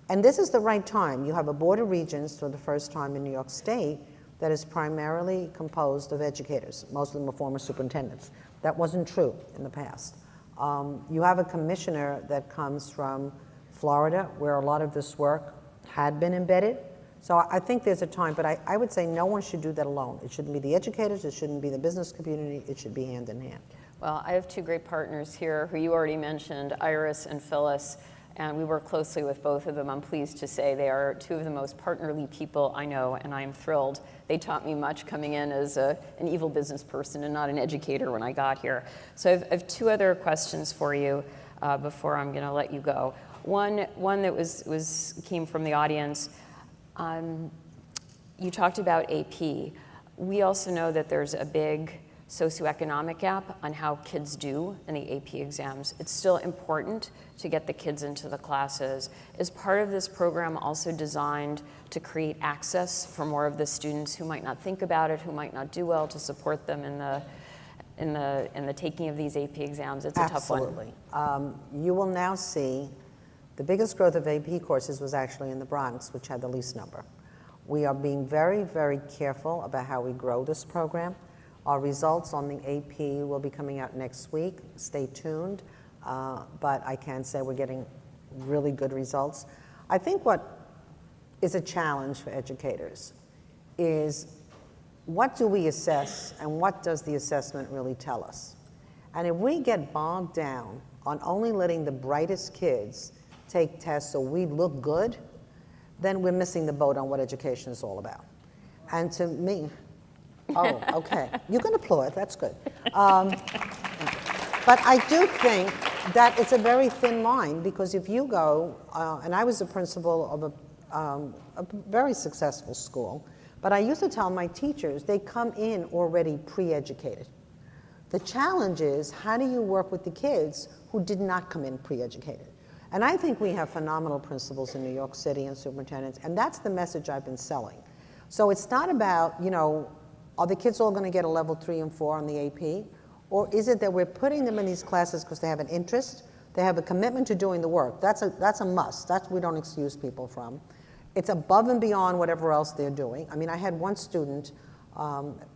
And this is the right time. You have a Board of Regents for the first time in New York State that is primarily composed of educators. Most of them are former superintendents. That wasn't true in the past. You have a commissioner that comes from Florida, where a lot of this work had been embedded. So I think there's a time, but I would say no one should do that alone. It shouldn't be the educators, it shouldn't be the business community, it should be hand in hand. Well, I have two great partners here who you already mentioned, Iris and Phyllis, and we work closely with both of them. I'm pleased to say they are two of the most partnerly people I know, and I'm thrilled. They taught me much coming in as an evil business person and not an educator when I got here. So I have two other questions for you before I'm gonna let you go. One that came from the audience. You talked about AP. We also know that there's a big socioeconomic gap on how kids do in the AP exams. It's still important to get the kids into the classes. Is part of this program also designed to create access for more of the students who might not think about it, who might not do well, to support them in the taking of these AP exams? It's a tough one. Absolutely. You will now see the biggest growth of AP courses was actually in the Bronx, which had the least number. We are being very, very careful about how we grow this program. Our results on the AP will be coming out next week. Stay tuned. But I can say we're getting really good results. I think what is a challenge for educators is, what do we assess and what does the assessment really tell us? And if we get bogged down on only letting the brightest kids take tests so we look good, then we're missing the boat on what education is all about. And to me, oh, okay, you can applaud, that's good. But I do think that it's a very thin line, because if you go, and I was a principal of a very successful school, but I used to tell my teachers, they come in already pre-educated. The challenge is, how do you work with the kids who did not come in pre-educated? And I think we have phenomenal principals in New York City and superintendents, and that's the message I've been selling. So it's not about, you know, are the kids all going to get a level 3 and 4 on the AP? Or is it that we're putting them in these classes because they have an interest, they have a commitment to doing the work? That's a must. That's we don't excuse people from. It's above and beyond whatever else they're doing. I mean, I had one student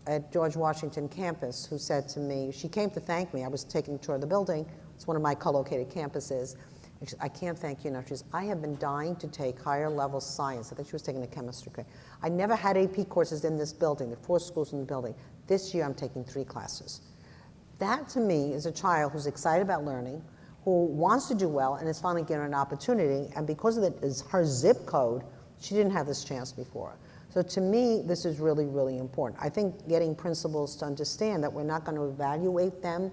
at George Washington campus who said to me, she came to thank me. I was taking a tour of the building. It's one of my co-located campuses. And she said, I can't thank you enough. She says, I have been dying to take higher level science. I think she was taking a chemistry class. I never had AP courses in this building. There are 4 schools in the building. This year I'm taking 3 classes. That to me is a child who's excited about learning, who wants to do well, and is finally given an opportunity. And because of her zip code, she didn't have this chance before. So to me, this is really, really important. I think getting principals to understand that we're not going to evaluate them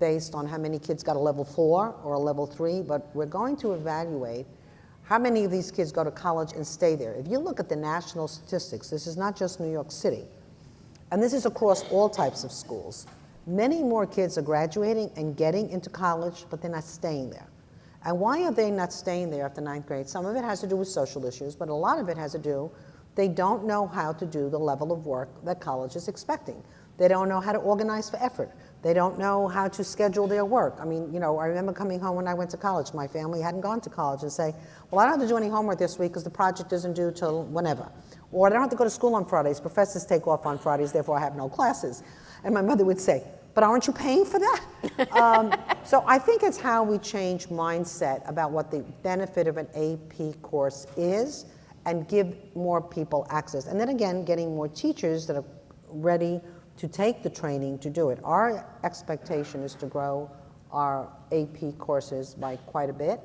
based on how many kids got a level 4 or a level 3, but we're going to evaluate how many of these kids go to college and stay there. If you look at the national statistics, this is not just New York City, and this is across all types of schools. Many more kids are graduating and getting into college, but they're not staying there. And why are they not staying there after 9th grade? Some of it has to do with social issues, but a lot of it has to do, they don't know how to do the level of work that college is expecting. They don't know how to organize for effort. They don't know how to schedule their work. I mean, you know, I remember coming home when I went to college. My family hadn't gone to college, and say, well, I don't have to do any homework this week because the project isn't due till whenever. Or I don't have to go to school on Fridays. Professors take off on Fridays, therefore I have no classes. And my mother would say, but aren't you paying for that? So I think it's how we change mindset about what the benefit of an AP course is, and give more people access. And then again, getting more teachers that are ready to take the training to do it. Our expectation is to grow our AP courses by quite a bit,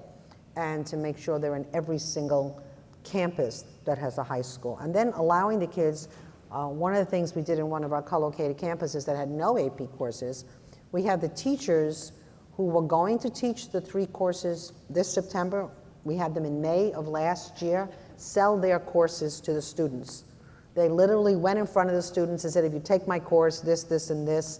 and to make sure they're in every single campus that has a high school. And then allowing the kids, one of the things we did in one of our co-located campuses that had no AP courses, we had the teachers who were going to teach the 3 courses this September, we had them in May of last year, sell their courses to the students. They literally went in front of the students and said, if you take my course, this, and this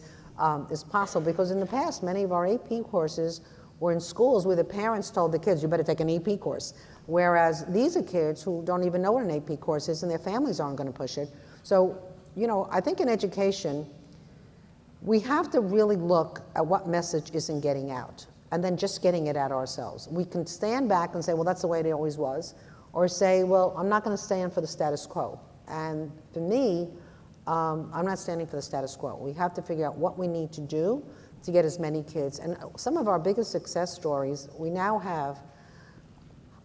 is possible. Because in the past, many of our AP courses were in schools where the parents told the kids, you better take an AP course. Whereas these are kids who don't even know what an AP course is, and their families aren't going to push it. So, you know, I think in education, we have to really look at what message isn't getting out, and then just getting it out ourselves. We can stand back and say, well, that's the way it always was, or say, well, I'm not going to stand for the status quo. And for me, I'm not standing for the status quo. We have to figure out what we need to do to get as many kids. And some of our biggest success stories, we now have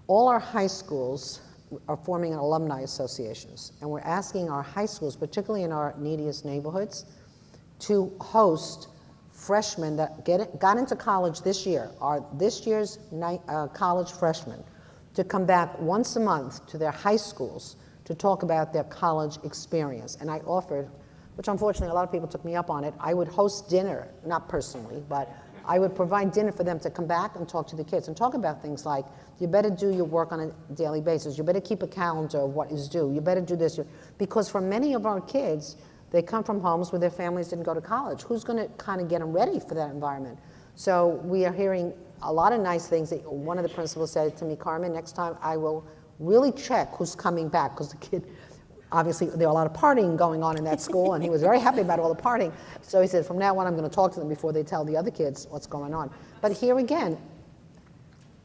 all our high schools are forming alumni associations. And we're asking our high schools, particularly in our neediest neighborhoods, to host freshmen that got into college this year, this year's college freshmen, to come back once a month to their high schools to talk about their college experience. And I offered, which unfortunately a lot of people took me up on it, I would host dinner, not personally, but I would provide dinner for them to come back and talk to the kids and talk about things like, you better do your work on a daily basis, you better keep a calendar of what is due, you better do this. Because for many of our kids, they come from homes where their families didn't go to college. Who's going to kind of get them ready for that environment? So we are hearing a lot of nice things. One of the principals said to me, Carmen, next time I will really check who's coming back, because the kid, obviously there are a lot of partying going on in that school, and he was very happy about all the partying. So he said, from now on I'm going to talk to them before they tell the other kids what's going on. But here again,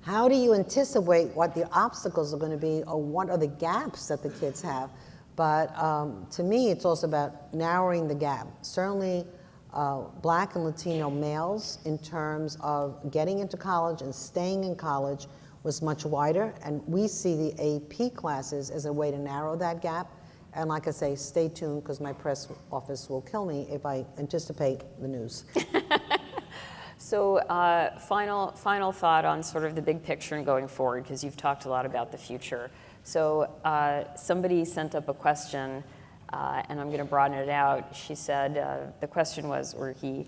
how do you anticipate what the obstacles are going to be, or what are the gaps that the kids have? But to me, it's also about narrowing the gap. Certainly, Black and Latino males, in terms of getting into college and staying in college, was much wider, and we see the AP classes as a way to narrow that gap. And like I say, stay tuned, because my press office will kill me if I anticipate the news. So final thought on sort of the big picture and going forward, because you've talked a lot about the future. So somebody sent up a question, and I'm going to broaden it out. She said, the question was, or he,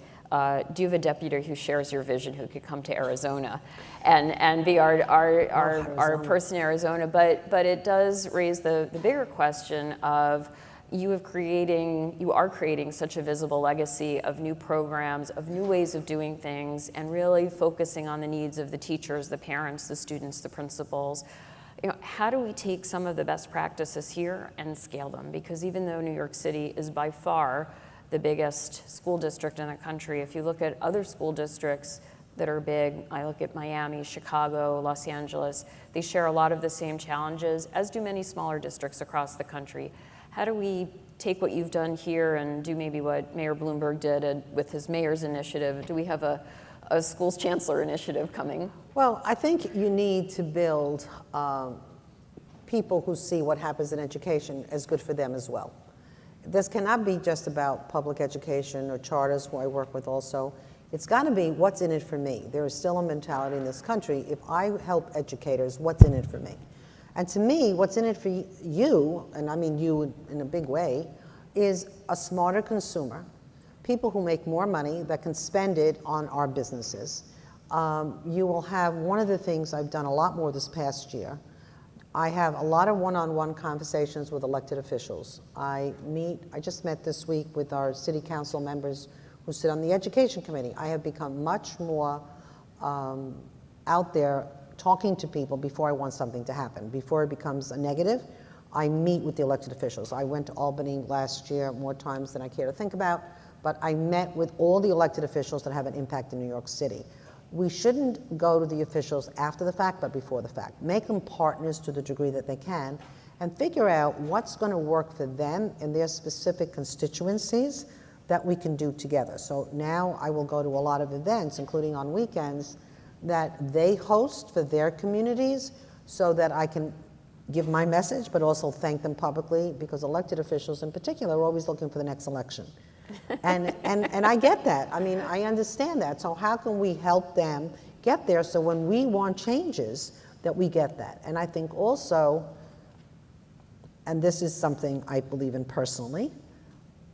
do you have a deputy who shares your vision who could come to Arizona and be our person in Arizona? But it does raise the bigger question of you are creating such a visible legacy of new programs, of new ways of doing things, and really focusing on the needs of the teachers, the parents, the students, the principals. How do we take some of the best practices here and scale them? Because even though New York City is by far the biggest school district in the country, if you look at other school districts that are big, I look at Miami, Chicago, Los Angeles, they share a lot of the same challenges, as do many smaller districts across the country. How do we take what you've done here and do maybe what Mayor Bloomberg did with his mayor's initiative? Do we have a schools chancellor initiative coming? Well, I think you need to build people who see what happens in education as good for them as well. This cannot be just about public education or charters, who I work with also. It's got to be what's in it for me. There is still a mentality in this country, if I help educators, what's in it for me? And to me, what's in it for you, and I mean you in a big way, is a smarter consumer, people who make more money that can spend it on our businesses. You will have, one of the things I've done a lot more this past year, I have a lot of one-on-one conversations with elected officials. I just met this week with our city council members who sit on the education committee. I have become much more out there talking to people before I want something to happen. Before it becomes a negative, I meet with the elected officials. I went to Albany last year more times than I care to think about, but I met with all the elected officials that have an impact in New York City. We shouldn't go to the officials after the fact, but before the fact. Make them partners to the degree that they can, and figure out what's going to work for them in their specific constituencies that we can do together. So now I will go to a lot of events, including on weekends, that they host for their communities, so that I can give my message, but also thank them publicly, because elected officials in particular are always looking for the next election. And I get that. I mean, I understand that. So how can we help them get there so when we want changes, that we get that? And I think also, and this is something I believe in personally,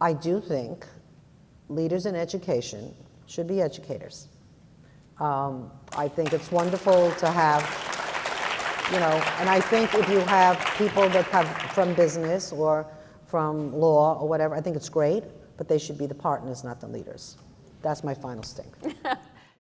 I do think leaders in education should be educators. I think it's wonderful to have, and I think if you have people that have from business or from law or whatever, I think it's great, but they should be the partners, not the leaders. That's my final statement.